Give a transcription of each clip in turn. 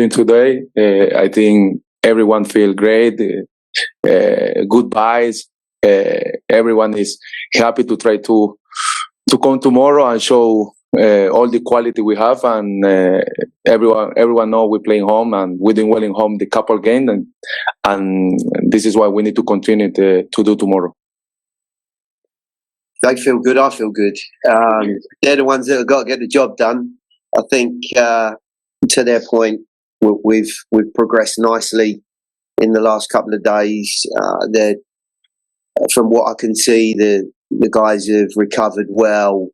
doing today. I think everyone feel great. Good vibes. Everyone is happy to try to come tomorrow and show all the quality we have, and everyone know we're playing home and we're doing well in home the couple game, and this is what we need to continue to do tomorrow. They feel good. I feel good. They're the ones that have got to get the job done. I think to their point, we've progressed nicely in the last couple of days. From what I can see, the guys have recovered well.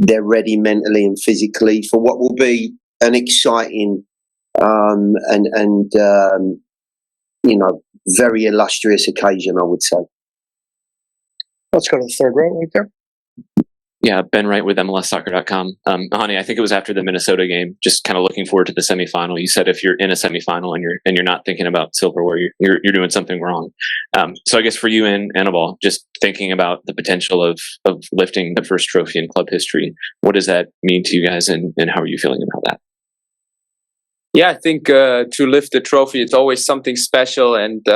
They're ready mentally and physically for what will be an exciting and very illustrious occasion, I would say. Let's go to the third row right there. Yeah, Ben Wright with MLSsoccer.com. Hani, I think it was after the Minnesota game, just kind of looking forward to the semifinal. You said if you're in a semifinal and you're not thinking about silverware, you're doing something wrong. So I guess for you and Anibal, just thinking about the potential of lifting the first trophy in club history, what does that mean to you guys, and how are you feeling about that? Yeah, I think to lift the trophy, it's always something special, and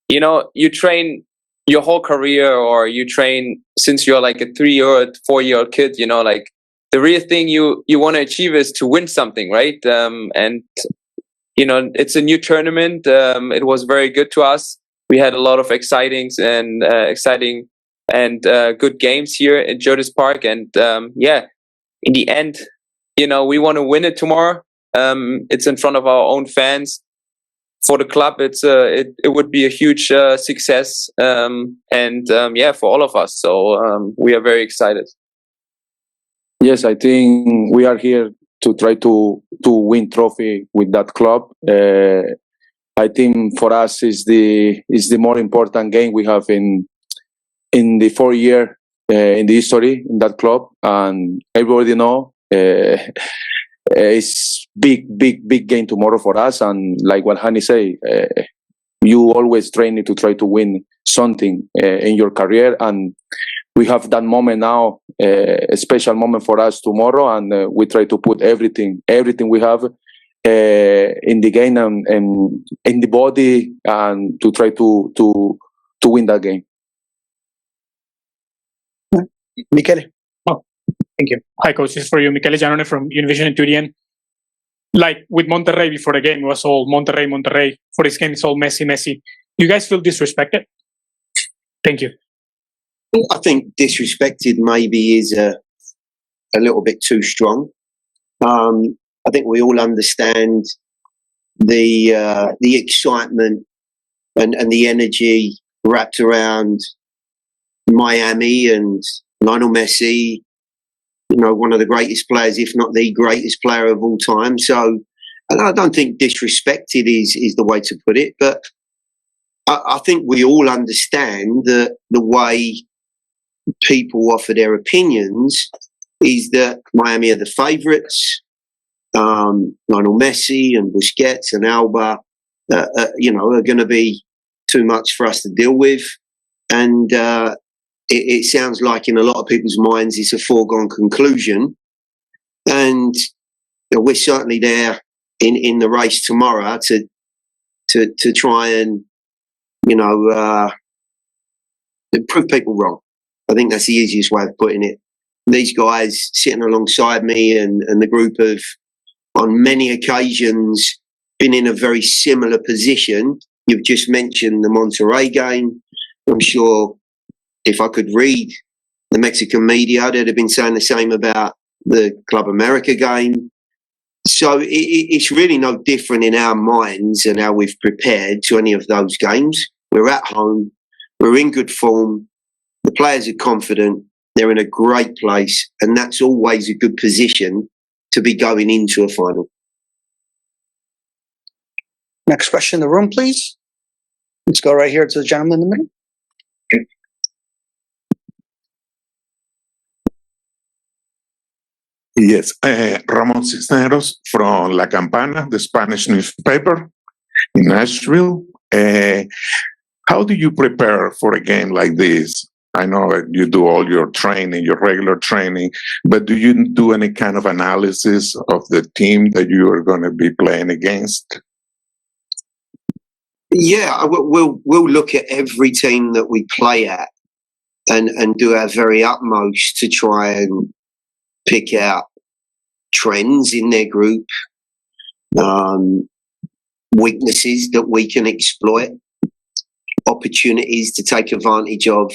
you train your whole career, or you train since you're like a 3 or 4-year-old kid, like the real thing you want to achieve is to win something, right? And it's a new tournament. It was very good to us. We had a lot of exciting and good games here at Geodis Park. And in the end, we want to win it tomorrow. It's in front of our own fans. For the club, it would be a huge success, for all of us. So we are very excited. Yes, I think we are here to try to win trophy with that club. I think for us is the more important game we have in the 4 year in the history in that club, and everybody know. It's big game tomorrow for us, and like what Hani say, you always train to try to win something in your career, and we have that moment now, a special moment for us tomorrow, and we try to put everything we have in the game and in the body, and to try to win that game. Michele. Thank you. Hi, coach. This is for you. Michele Giannone from Univision and Turian. Like with Monterrey before the game, it was all Monterrey. For this game, it's all Messi. You guys feel disrespected? Thank you. I think disrespected maybe is a little bit too strong. I think we all understand the excitement and the energy wrapped around Miami and Lionel Messi, one of the greatest players, if not the greatest player of all time. So, and I don't think disrespected is the way to put it, but I think we all understand that the way people offer their opinions is that Miami are the favourites. Lionel Messi and Busquets and Alba, are going to be too much for us to deal with, and it sounds like in a lot of people's minds it's a foregone conclusion, and we're certainly there in the race tomorrow to try and prove people wrong. I think that's the easiest way of putting it. These guys sitting alongside me and the group have on many occasions been in a very similar position. You've just mentioned the Monterrey game. I'm sure if I could read the Mexican media, they'd have been saying the same about the Club America game. So it's really no different in our minds and how we've prepared to any of those games. We're at home. We're in good form. The players are confident. They're in a great place. And that's always a good position to be going into a final. Next question in the room, please. Let's go right here to the gentleman in the middle. Yes, Ramon Cisneros from La Campana, the Spanish newspaper in Nashville. How do you prepare for a game like this? I know that you do all your training, your regular training, but do you do any kind of analysis of the team that you are going to be playing against? Yeah, we'll look at every team that we play at and do our very utmost to try and pick out trends in their group, weaknesses that we can exploit, opportunities to take advantage of.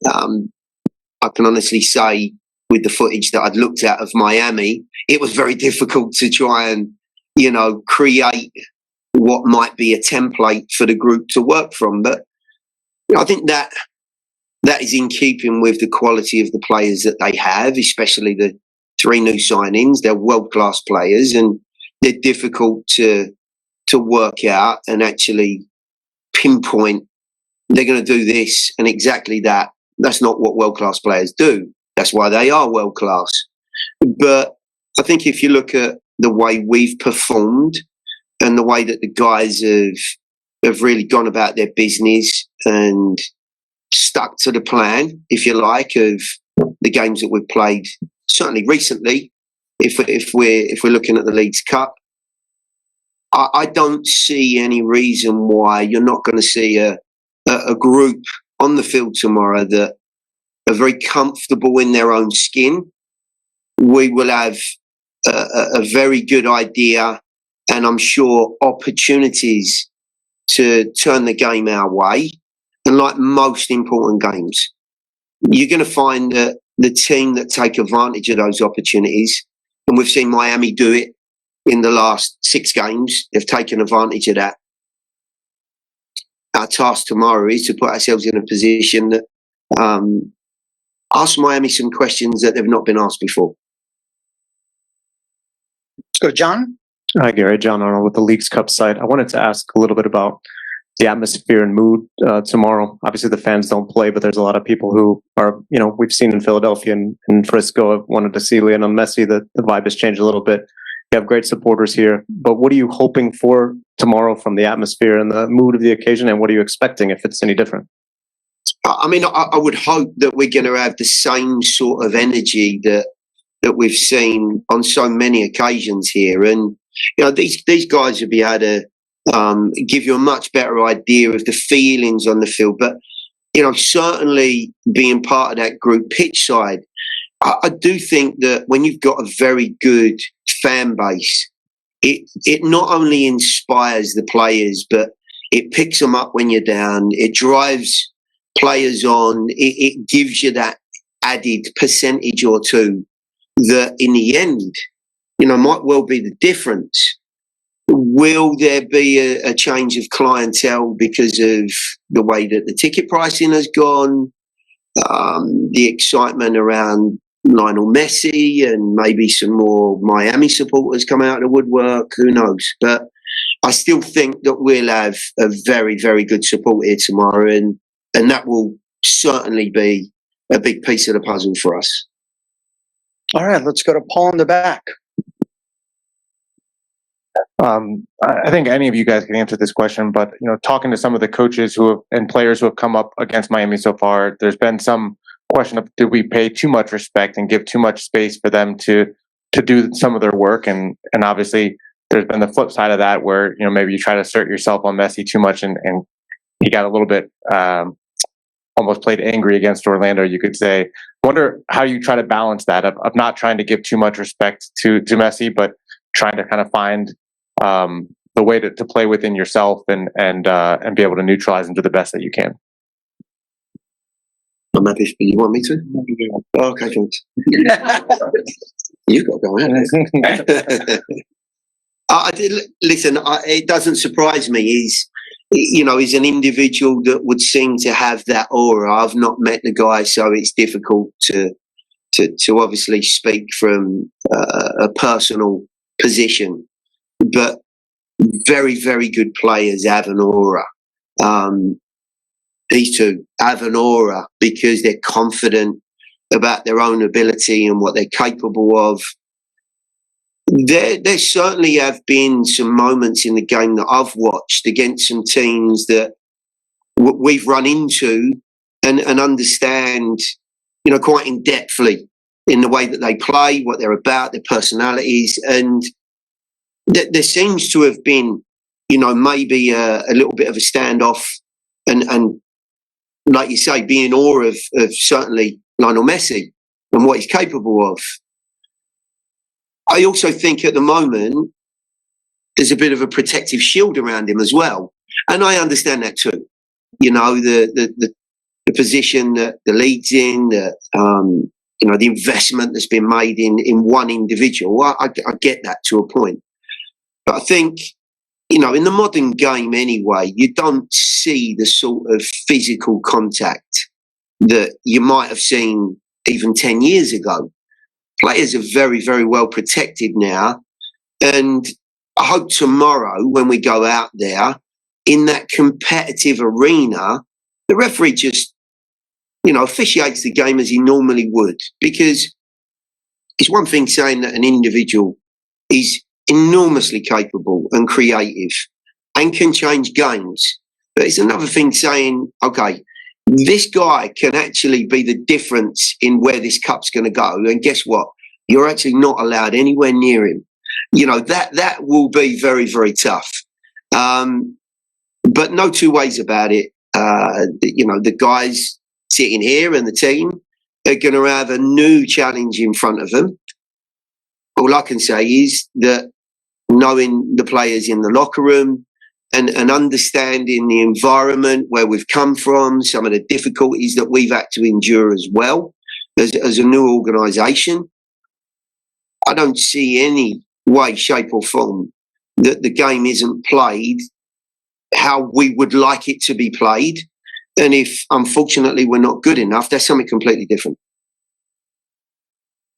I can honestly say, with the footage that I'd looked at of Miami, it was very difficult to try and, create what might be a template for the group to work from. But I think that is in keeping with the quality of the players that they have, especially the 3 new signings. They're world-class players, and they're difficult to work out and actually pinpoint they're going to do this and exactly that. That's not what world-class players do. That's why they are world-class. But I think if you look at the way we've performed and the way that the guys have really gone about their business and stuck to the plan, if you like, of the games that we've played, certainly recently, if we're looking at the Leagues Cup, I don't see any reason why you're not going to see a group on the field tomorrow that are very comfortable in their own skin. We will have a very good idea, and I'm sure opportunities to turn the game our way. And like most important games, you're going to find that the team that take advantage of those opportunities, and we've seen Miami do it in the last 6 games, they've taken advantage of that. Our task tomorrow is to put ourselves in a position that ask Miami some questions that they've not been asked before. Let's go, John. Hi, Gary. John Arnold with the Leagues Cup site. I wanted to ask a little bit about the atmosphere and mood tomorrow. Obviously, the fans don't play, but there's a lot of people who are, we've seen in Philadelphia and Frisco, have wanted to see Lionel Messi. The vibe has changed a little bit. You have great supporters here, but what are you hoping for tomorrow from the atmosphere and the mood of the occasion, and what are you expecting if it's any different? I mean, I would hope that we're going to have the same sort of energy that we've seen on so many occasions here. And, these guys will be able to give you a much better idea of the feelings on the field. But, certainly being part of that group pitch side, I do think that when you've got a very good fan base, it not only inspires the players, but it picks them up when you're down. It drives players on. It gives you that added percentage or two that in the end, might well be the difference. Will there be a change of clientele because of the way that the ticket pricing has gone? The excitement around Lionel Messi and maybe some more Miami supporters come out of the woodwork, who knows? But I still think that we'll have a very, very good support here tomorrow, and that will certainly be a big piece of the puzzle for us. All right, let's go to Paul in the back. I think any of you guys can answer this question, but talking to some of the coaches and players who have come up against Miami so far, there's been some question of, do we pay too much respect and give too much space for them to do some of their work? And obviously there's been the flip side of that where, maybe you try to assert yourself on Messi too much and he got a little bit almost played angry against Orlando, you could say. Wonder how you try to balance that of not trying to give too much respect to Messi, but trying to kind of find the way to play within yourself and be able to neutralize him to the best that you can. I'm happy. You want me to? Oh, okay, thanks. You've got to go ahead. Listen, it doesn't surprise me. He's an individual that would seem to have that aura. I've not met the guy, so it's difficult to obviously speak from a personal position. But very, very good players have an aura. These two have an aura because they're confident about their own ability and what they're capable of. There certainly have been some moments in the game that I've watched against some teams that we've run into and understand, quite in depthly in the way that they play, what they're about, their personalities. And there seems to have been, maybe a little bit of a standoff and like you say, be in awe of certainly Lionel Messi and what he's capable of. I also think at the moment there's a bit of a protective shield around him as well. And I understand that too. The position that the league's in, the investment that's been made in one individual. I get that to a point. But I think, in the modern game anyway, you don't see the sort of physical contact that you might have seen even 10 years ago. Players are very, very well protected now. And I hope tomorrow when we go out there in that competitive arena, the referee just, officiates the game as he normally would. Because it's one thing saying that an individual is enormously capable and creative and can change games. But it's another thing saying, okay, this guy can actually be the difference in where this cup's going to go. And guess what? You're actually not allowed anywhere near him. That will be very, very tough. But no two ways about it. The guys sitting here and the team are going to have a new challenge in front of them. All I can say is that knowing the players in the locker room and understanding the environment where we've come from, some of the difficulties that we've had to endure as well as a new organisation, I don't see any way, shape or form that the game isn't played how we would like it to be played. And if, unfortunately, we're not good enough, that's something completely different.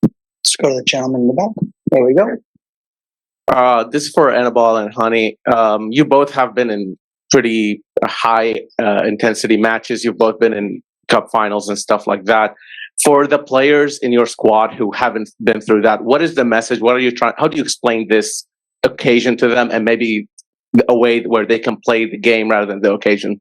Let's go to the gentleman in the back. There we go. This is for Anibal and Honey. You both have been in pretty high intensity matches. You've both been in cup finals and stuff like that. For the players in your squad who haven't been through that, what is the message? What are you trying? How do you explain this occasion to them, and maybe a way where they can play the game rather than the occasion?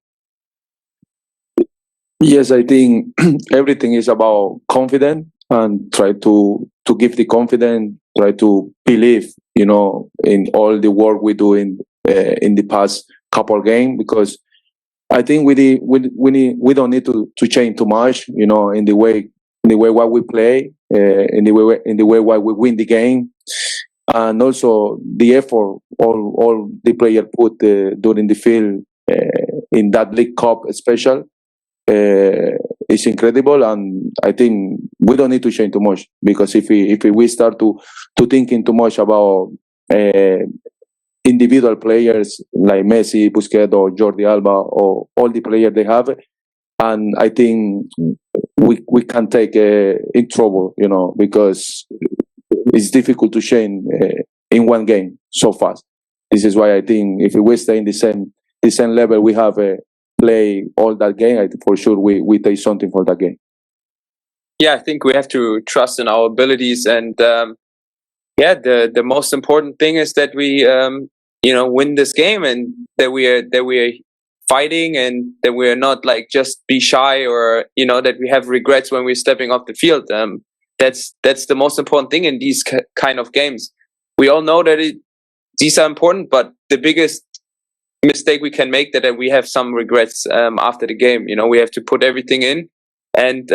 Yes, I think everything is about confidence and try to give the confidence, try to believe, in all the work we do in the past couple games, because I think we don't need to change too much, in the way why we play, in the way why we win the game, and also the effort all the player put during the field in that League Cup special. Is incredible, and I think we don't need to change too much, because if we start to thinking too much about individual players like Messi, Busquets, or Jordi Alba, or all the players they have, and I think we can take in trouble, because it's difficult to change in one game so fast. This is why I think if we stay in the same level we have play all that game, I think for sure we take something for that game. Yeah, I think we have to trust in our abilities, and the most important thing is that we win this game, and that we are fighting, and that we are not like just be shy, or that we have regrets when we're stepping off the field. That's the most important thing in these kind of games. We all know that these are important, but the biggest mistake we can make that we have some regrets after the game. We have to put everything in, and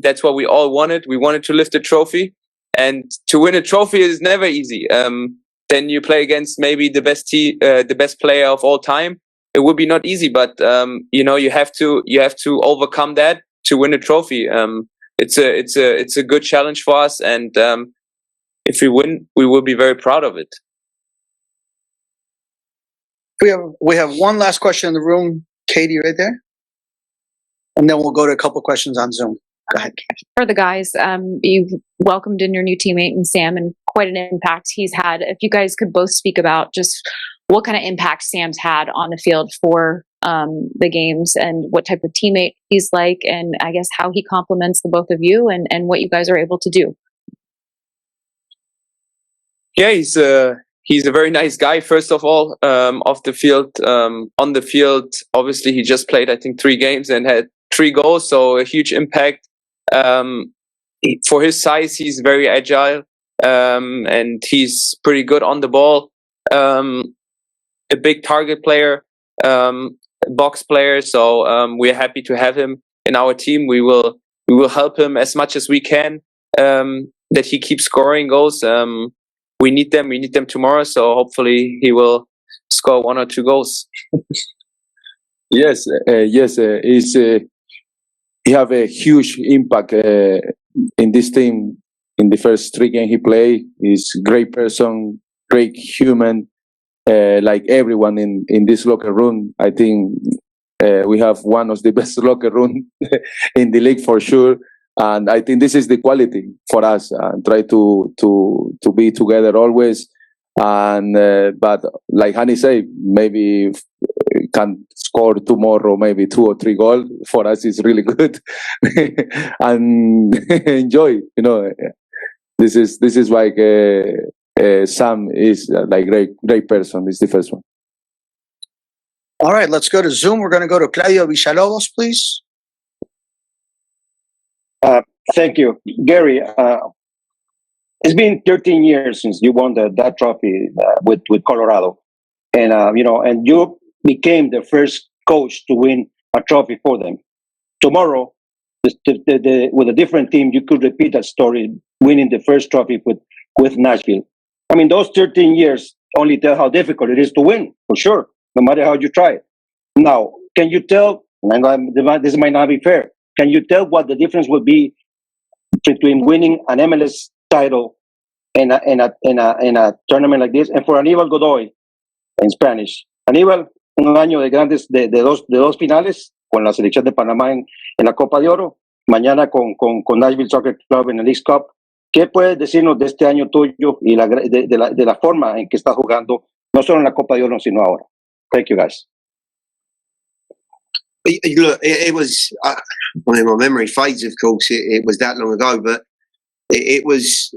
that's what we all wanted. We wanted to lift the trophy, and to win a trophy is never easy. Then you play against maybe the best player of all time. It would be not easy, but you have to overcome that to win a trophy. It's a good challenge for us, and if we win, we will be very proud of it. We have one last question in the room, Katie, right there, and then we'll go to a couple questions on Zoom. Go ahead, Katie. For the guys, you've welcomed in your new teammate in Sam, and quite an impact he's had. If you guys could both speak about just what kind of impact Sam's had on the field for the games, and what type of teammate he's like, and I guess how he complements the both of you, and what you guys are able to do. Yeah, he's a very nice guy, first of all, off the field. On the field, obviously, he just played, I think, 3 games and had 3 goals, so a huge impact. For his size, he's very agile, and he's pretty good on the ball. A big target player, box player. So we're happy to have him in our team. We will help him as much as we can, that he keeps scoring goals. We need them. We need them tomorrow. So hopefully he will score 1 or 2 goals. Yes. He have a huge impact in this team. In the first 3 games he played, he's a great person, great human, like everyone in this locker room. I think we have one of the best locker room in the league for sure. And I think this is the quality for us, and try to be together always. And but like Hani said, maybe can score tomorrow, maybe 2 or 3 goals. For us, it's really good, and enjoy. This is like Sam is like great person. Is the first one. All right, let's go to Zoom. We're going to go to Claudio Villalobos, please. Thank you, Gary. It's been 13 years since you won that trophy with Colorado, and and you became the first coach to win a trophy for them. Tomorrow, with a different team, you could repeat that story, winning the first trophy with Nashville. I mean, those 13 years only tell how difficult it is to win, for sure, no matter how you try. Now, can you tell? And this might not be fair. Can you tell what the difference would be between winning an MLS title in a tournament like this? And for Aníbal Godoy, in Spanish, Aníbal, un año de dos finales con la selección de Panamá en la Copa de Oro, mañana con Nashville Soccer Club en el League Cup. ¿Qué puedes decirnos de este año tuyo y de la forma en que estás jugando, no solo en la Copa de Oro, sino ahora? Thank you, guys. Look, it was, my memory fades, of course, it was that long ago, but it was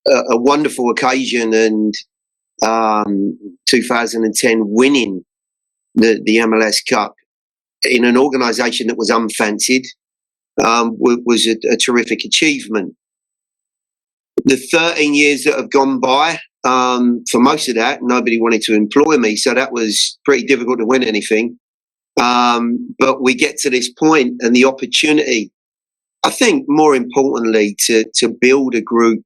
a wonderful occasion, and 2010 winning the MLS Cup in an organisation that was unfancied was a terrific achievement. The 13 years that have gone by, for most of that, nobody wanted to employ me, so that was pretty difficult to win anything. But we get to this point, and the opportunity, I think more importantly, to build a group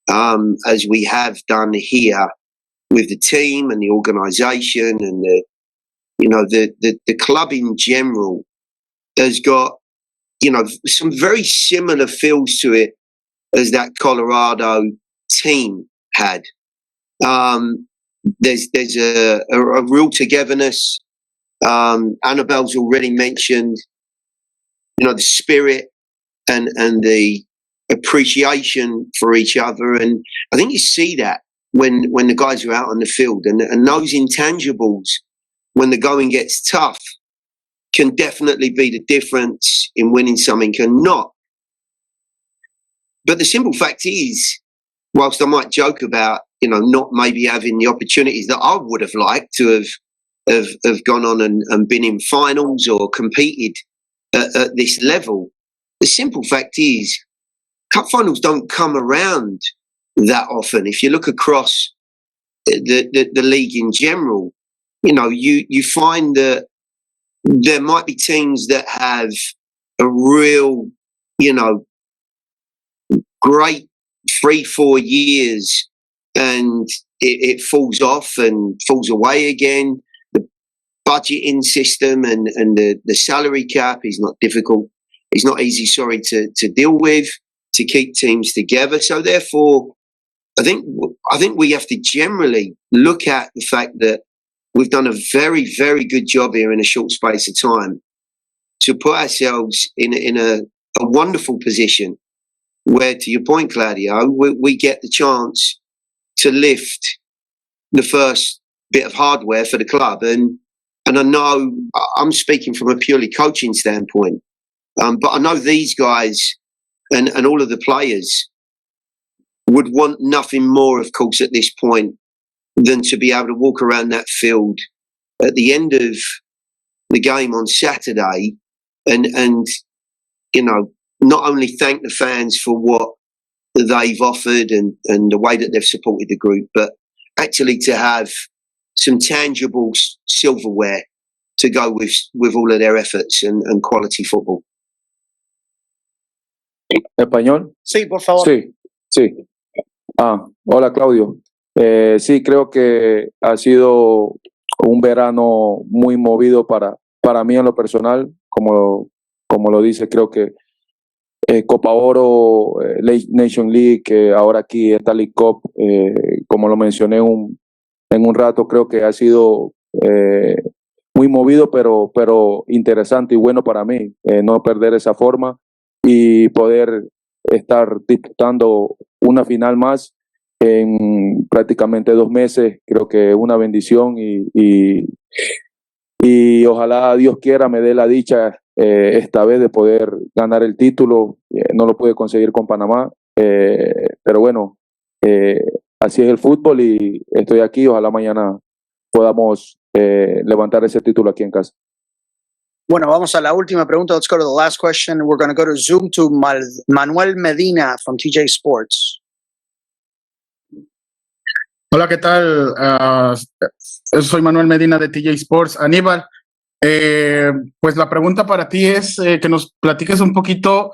as we have done here with the team and the organisation and the club in general has got some very similar feels to it as that Colorado team had. There's a real togetherness. Annabelle's already mentioned, the spirit and the appreciation for each other, and I think you see that when the guys are out on the field, and those intangibles, when the going gets tough, can definitely be the difference in winning something and not. But the simple fact is, whilst I might joke about not maybe having the opportunities that I would have liked to have gone on and been in finals or competed at this level, the simple fact is cup finals don't come around that often. If you look across the league in general, you find that there might be teams that have a real, great 3-4 years, and it falls off and falls away again. Budgeting system and the salary cap is not difficult. It's not easy, to deal with, to keep teams together. So therefore, I think we have to generally look at the fact that we've done a very, very good job here in a short space of time to put ourselves in a wonderful position where, to your point, Claudio, we get the chance to lift the first bit of hardware for the club. And I know I'm speaking from a purely coaching standpoint, but I know these guys and all of the players would want nothing more, of course, at this point than to be able to walk around that field at the end of the game on Saturday and you know, not only thank the fans for what they've offered and the way that they've supported the group, but actually to have some tangible silverware to go with all of their efforts and quality football. ¿Español? Sí, por favor. Sí, sí. Hola Claudio. Sí, creo que ha sido un verano muy movido para mí en lo personal, como lo dice, creo que Copa Oro, Nation League, ahora aquí esta League Cup, como lo mencioné en un rato, creo que ha sido muy movido, pero interesante y bueno para mí, no perder esa forma y poder estar disputando una final más en prácticamente 2 meses. Creo que una bendición y ojalá Dios quiera me dé la dicha esta vez de poder ganar el título. No lo pude conseguir con Panamá, pero bueno, así es el fútbol y estoy aquí. Ojalá mañana podamos levantar ese título aquí en casa. Bueno, vamos a la última pregunta. Let's go to the last question. We're going to go to Zoom to Manuel Medina from TJ Sports. Hola, ¿qué tal? Soy Manuel Medina de TJ Sports. Aníbal, pues la pregunta para ti es que nos platiques un poquito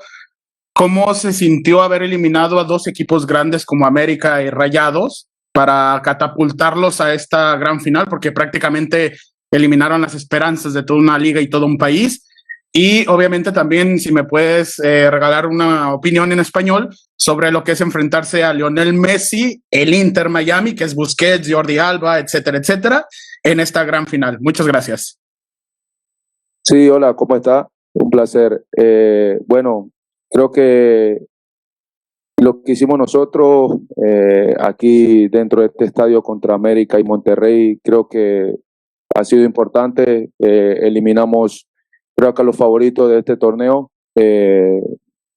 cómo se sintió haber eliminado a 2 equipos grandes como América y Rayados para catapultarlos a esta gran final, porque prácticamente eliminaron las esperanzas de toda una liga y todo un país. Y obviamente también, si me puedes regalar una opinión en español sobre lo que es enfrentarse a Lionel Messi, el Inter Miami, que es Busquets, Jordi Alba, etcétera, etcétera, en esta gran final. Muchas gracias. Sí, hola, ¿cómo está? Un placer. Bueno, creo que lo que hicimos nosotros aquí dentro de este estadio contra América y Monterrey, creo que ha sido importante. Eliminamos, creo que a los favoritos de este torneo,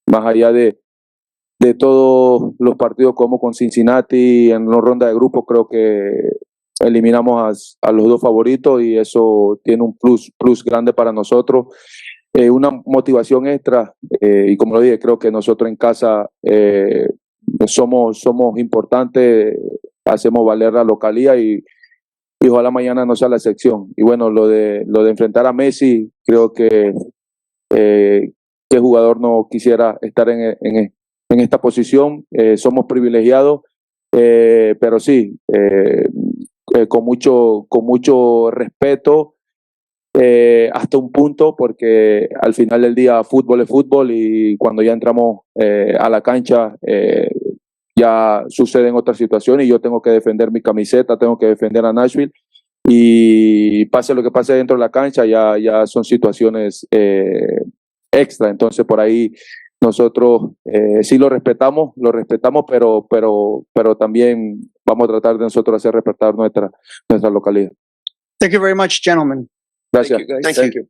más allá de todos los partidos como con Cincinnati en la ronda de grupos, creo que eliminamos a los 2 favoritos y eso tiene un plus grande para nosotros. Una motivación extra y como lo dije, creo que nosotros en casa somos importantes, hacemos valer la localía y ojalá mañana no sea la excepción. Y bueno, lo de enfrentar a Messi, creo que qué jugador no quisiera estar en esta posición. Somos privilegiados, pero sí, con mucho respeto hasta un punto, porque al final del día fútbol es fútbol y cuando ya entramos a la cancha ya suceden otras situaciones y yo tengo que defender mi camiseta, tengo que defender a Nashville y pase lo que pase dentro de la cancha ya son situaciones extra. Entonces por ahí nosotros sí lo respetamos, pero también vamos a tratar de nosotros hacer respetar nuestra localidad. Thank you very much, gentlemen. Gracias. Thank you.